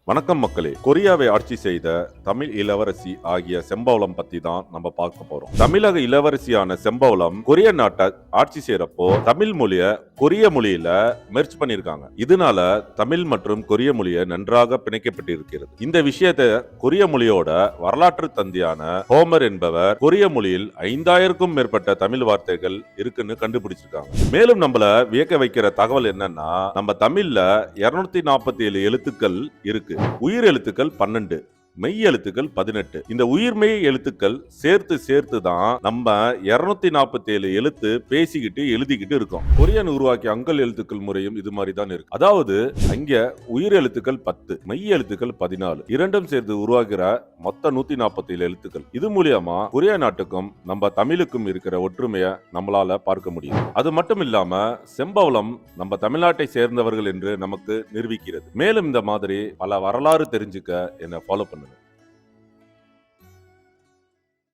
வணக்கம் மக்களே. கொரியாவை ஆட்சி செய்த தமிழ் இளவரசி ஆகிய செம்பவளம் பத்தி தான் நம்ம பார்க்க போறோம். தமிழக இளவரசியான செம்பவளம் கொரிய நாட்டை ஆட்சி செய்யறப்போ தமிழ் மொழிய கொரிய மொழியில மெர்ஜ் பண்ணிருக்காங்க. இதனால தமிழ் மற்றும் கொரிய மொழிய நன்றாக பிணைக்கப்பட்டிருக்கிறது. இந்த விஷயத்தை கொரிய மொழியோட வரலாற்று தந்தையான ஹோமர் என்பவர் கொரிய மொழியில் 5000க்கும் மேற்பட்ட தமிழ் வார்த்தைகள் இருக்குன்னு கண்டுபிடிச்சிருக்காங்க. மேலும் நம்மள வியக்க வைக்கிற தகவல் என்னன்னா, நம்ம தமிழ்ல 247 எழுத்துக்கள் இருக்கு. உயிர் எழுத்துக்கள் 12, மெய் எழுத்துக்கள் 18. இந்த உயிர்மெய் எழுத்துக்கள் சேர்த்து தான் நம்ம 247 எழுத்து பேசிக்கிட்டு எழுதிக்கிட்டு இருக்கோம். கொரியன் உருவாக்கிய அங்கல் எழுத்துக்கள் முறையும் இது மாதிரி தான் இருக்கு. அதாவது அங்க உயிர் எழுத்துக்கள் 10, மெய் எழுத்துக்கள் 14, இரண்டும் சேர்த்து உருவாகிற மொத்த 147 எழுத்துக்கள். இது மூலியமா கொரிய நாட்டுக்கும் நம்ம தமிழுக்கும் இருக்கிற ஒற்றுமையை நம்மளால பார்க்க முடியும். அது மட்டும் இல்லாம செம்பவளம் நம்ம தமிழ்நாட்டை சேர்ந்தவர்கள் என்று நமக்கு நிரூபிக்கிறது. மேலும் இந்த மாதிரி பல வரலாறு தெரிஞ்சுக்க என்ன ஃபாலோ பண்ணுங்க.